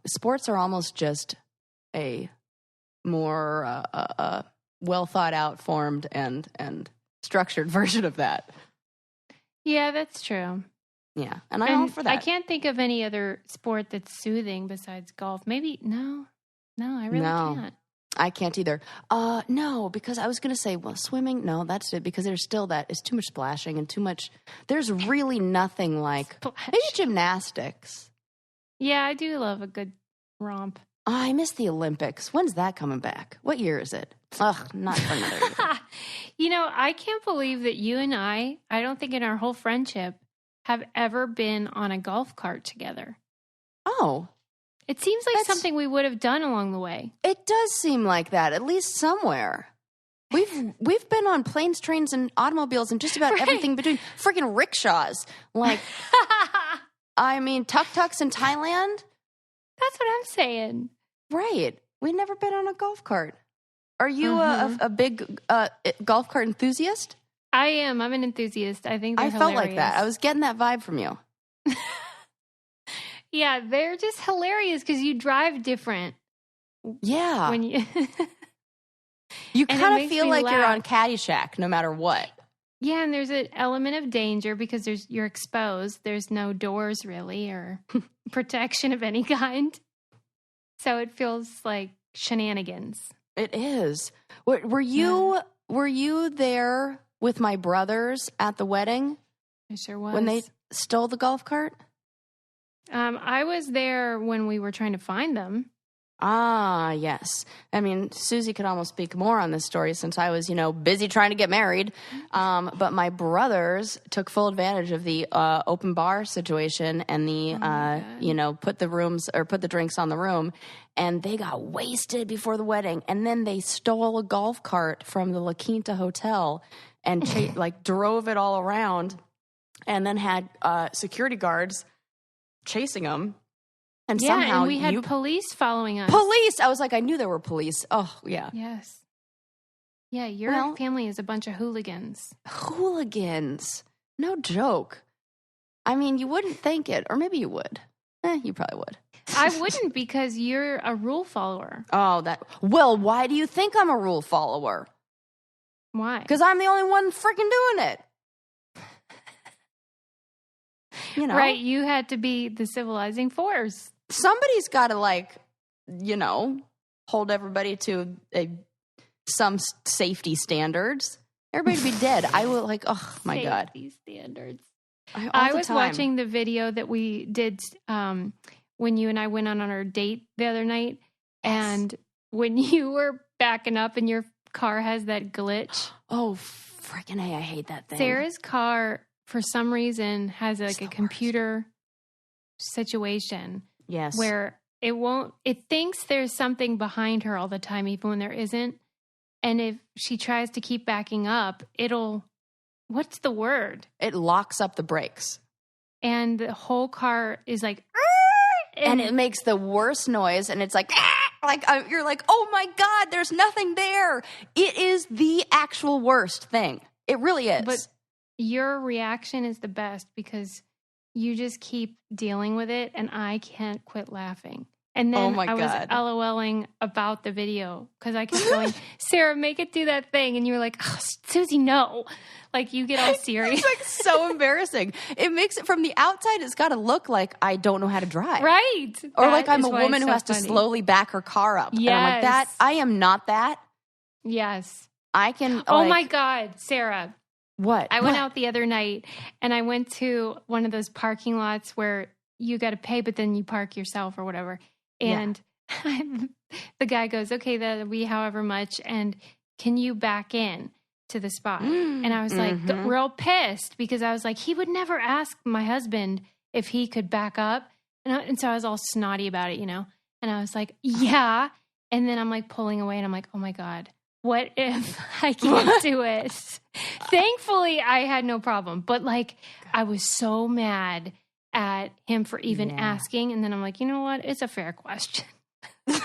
sports are almost just a more well thought out, formed and structured version of that. Yeah, that's true. Yeah, and I'm all for that. I can't think of any other sport that's soothing besides golf. Maybe, no, I really can't. I can't either. No, because I was going to say, well, swimming, no, that's it, because there's still it's too much splashing and too much, there's really nothing like, maybe gymnastics. Yeah, I do love a good romp. I miss the Olympics. When's that coming back? What year is it? Ugh, not for another year. I can't believe that you and I don't think in our whole friendship, have ever been on a golf cart together. Oh. It seems like something we would have done along the way. It does seem like that, at least somewhere. We've been on planes, trains, and automobiles and just about everything between freaking rickshaws. Like, I mean, tuk-tuks in Thailand. That's what I'm saying. Right. We've never been on a golf cart. Are you a big golf cart enthusiast? I am. I'm an enthusiast. I think they're hilarious. Felt like that. I was getting that vibe from you. Yeah, they're just hilarious because you drive different. Yeah. When you You kind of feel like you're on Caddyshack no matter what. Yeah, and there's an element of danger because you're exposed. There's no doors really or protection of any kind. So it feels like shenanigans. It is. Were you there with my brothers at the wedding? I sure was. When they stole the golf cart? I was there when we were trying to find them. Ah, yes. I mean, Susie could almost speak more on this story since I was, busy trying to get married. But my brothers took full advantage of the open bar situation and the, put the drinks on the room. And they got wasted before the wedding. And then they stole a golf cart from the La Quinta Hotel and drove it all around and then had security guards chasing them. And somehow and we had police following us. Police! I was like, I knew there were police. Oh, yeah. Yes. Yeah, your family is a bunch of hooligans. Hooligans. No joke. I mean, you wouldn't think it. Or maybe you would. You probably would. I wouldn't because you're a rule follower. Well, why do you think I'm a rule follower? Why? Because I'm the only one freaking doing it. Right, you had to be the civilizing force. Somebody's got to, hold everybody to some safety standards. Everybody would be dead. I would oh, my God. Safety standards. I was watching the video that we did when you and I went on our date the other night. Yes. And when you were backing up and your car has that glitch. Oh, freaking A, I hate that thing. Sarah's car, for some reason, has a computer situation. Yes. Where it thinks there's something behind her all the time, even when there isn't. And if she tries to keep backing up, what's the word? It locks up the brakes. And the whole car is like, and it makes the worst noise. And it's like, you're like, oh my God, there's nothing there. It is the actual worst thing. It really is. But your reaction is the best because you just keep dealing with it, and I can't quit laughing. And then I was LOLing about the video because I kept going, Sarah, make it do that thing. And you were like, oh, Susie, no. Like, you get all serious. It's so embarrassing. It makes it from the outside, it's got to look like I don't know how to drive. Right. Or like I'm a woman who has to slowly back her car up. Yes. And I'm like, I am not that. Yes. I can. Oh my God, Sarah. What? I went out the other night and I went to one of those parking lots where you got to pay, but then you park yourself or whatever. And the guy goes, okay, that'll be however much. And can you back in to the spot? And I was like, real pissed because I was like, he would never ask my husband if he could back up. And so I was all snotty about it, And I was like, yeah. And then I'm like pulling away and I'm like, oh my God. What if I can't do it? Thankfully, I had no problem. But I was so mad at him for even asking. And then I'm like, you know what? It's a fair question. Don't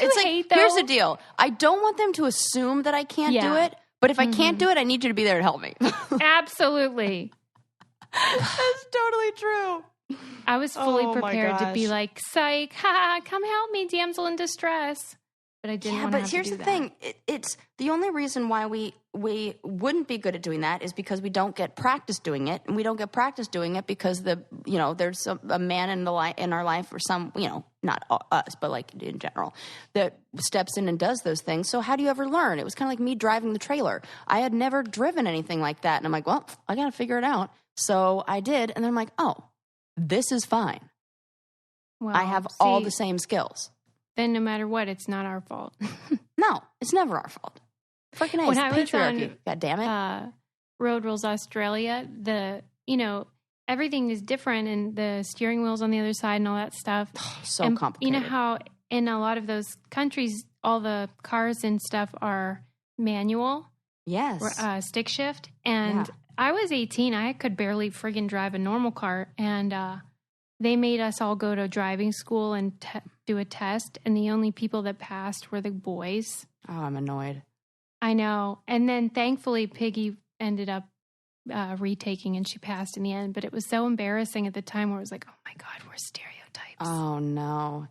you hate though? Here's the deal. I don't want them to assume that I can't do it. But if I can't do it, I need you to be there to help me. Absolutely. That's totally true. I was fully prepared to be like, psych, come help me, damsel in distress. But I didn't want to have to do that. But here's the thing. It's the only reason why we wouldn't be good at doing that is because we don't get practice doing it. And we don't get practice doing it because there's a man in our life or some, not us, but in general, that steps in and does those things. So how do you ever learn? It was kind of like me driving the trailer. I had never driven anything like that. And I'm like, well, I got to figure it out. So I did. And then I'm like, oh, this is fine. Well, I have all the same skills. Then no matter what, it's not our fault. No, it's never our fault. Freaking when I was patriarchy. On, God damn it. Road Rules Australia, everything is different and the steering wheel's on the other side and all that stuff. So complicated. You know how in a lot of those countries, all the cars and stuff are manual? Yes. Or, stick shift. And I was 18. I could barely friggin' drive a normal car. And they made us all go to driving school and do a test, and the only people that passed were the boys. Oh, I'm annoyed. I know. And then thankfully Piggy ended up retaking and she passed in the end, but it was so embarrassing at the time where it was like, oh my God, we're stereotypes. Oh no.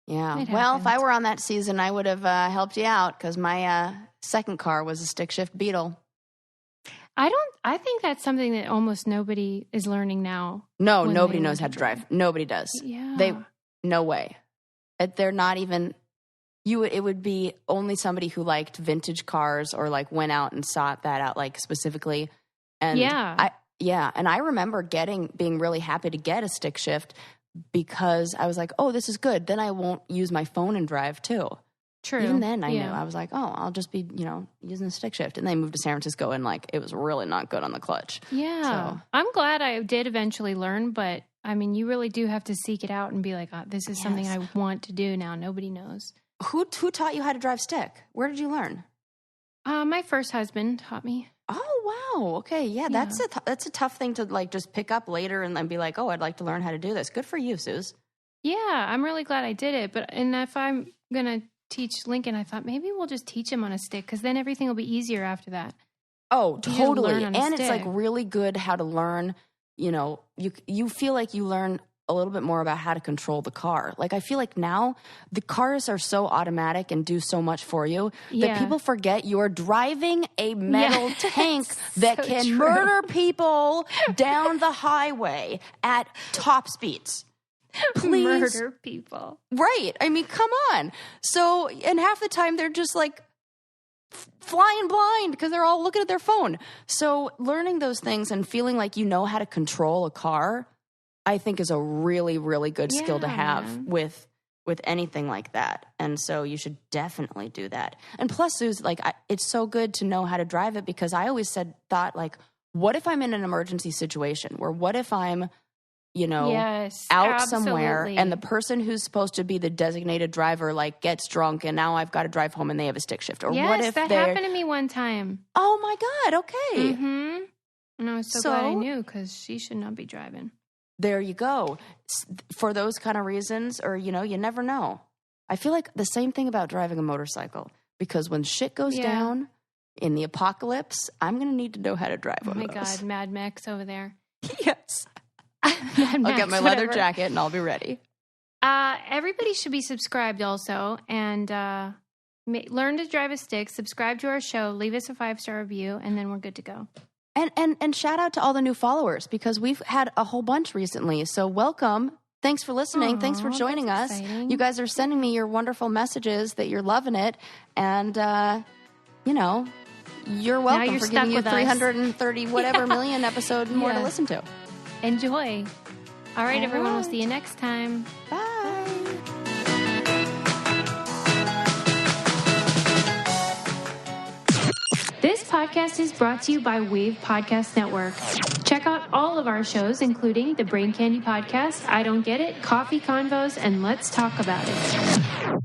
Yeah. Well, if I were on that season, I would have helped you out because my second car was a stick shift Beetle. I think that's something that almost nobody is learning now. No, nobody knows how to drive. Nobody does. Yeah. No way. They're not even, it would be only somebody who liked vintage cars or like went out and sought that out like specifically. And and I remember being really happy to get a stick shift because I was like, oh, this is good. Then I won't use my phone and drive too. True. Even then I knew. I was like, oh, I'll just be, using the stick shift. And then I moved to San Francisco and like, it was really not good on the clutch. Yeah. So. I'm glad I did eventually learn, but I mean, you really do have to seek it out and be like, oh, this is something I want to do now. Nobody knows. Who taught you how to drive stick? Where did you learn? My first husband taught me. Oh, wow. Okay. Yeah. That's a tough thing to like just pick up later and then be like, oh, I'd like to learn how to do this. Good for you, Suze. Yeah. I'm really glad I did it. And if I'm going to teach Lincoln, I thought maybe we'll just teach him on a stick because then everything will be easier after that. Oh, totally. And it's like really good how to learn, you feel like you learn a little bit more about how to control the car. Like I feel like now the cars are so automatic and do so much for you that people forget you're driving a metal tank that can murder people down the highway at top speeds. Please. Murder people. Right. I mean, come on. So, and half the time they're just like flying blind because they're all looking at their phone. So learning those things and feeling like you know how to control a car, I think is a really, really good skill to have with anything like that. And so you should definitely do that. And plus, Suze, like, it's so good to know how to drive it because I always thought like, what if I'm in an emergency situation where what if I'm, out somewhere and the person who's supposed to be the designated driver like gets drunk and now I've got to drive home and they have a stick shift. Or what if that happened to me one time. Oh my God. Okay. Mm-hmm. And I was so glad I knew because she should not be driving. There you go. For those kind of reasons, or, you never know. I feel like the same thing about driving a motorcycle because when shit goes down in the apocalypse, I'm going to need to know how to drive one of those. Oh my God, Mad Max over there. Yes. I'll get my leather jacket and I'll be ready. Everybody should be subscribed also and learn to drive a stick, subscribe to our show, leave us a 5-star review, and then we're good to go. And shout out to all the new followers because we've had a whole bunch recently. So welcome. Thanks for listening. Thanks for joining us. Exciting. You guys are sending me your wonderful messages that you're loving it. And, you're welcome for giving you 330 whatever million episode more to listen to. Enjoy. All right, everyone. We'll see you next time. Bye. This podcast is brought to you by Wave Podcast Network. Check out all of our shows, including the Brain Candy Podcast, I Don't Get It, Coffee Convos, and Let's Talk About It.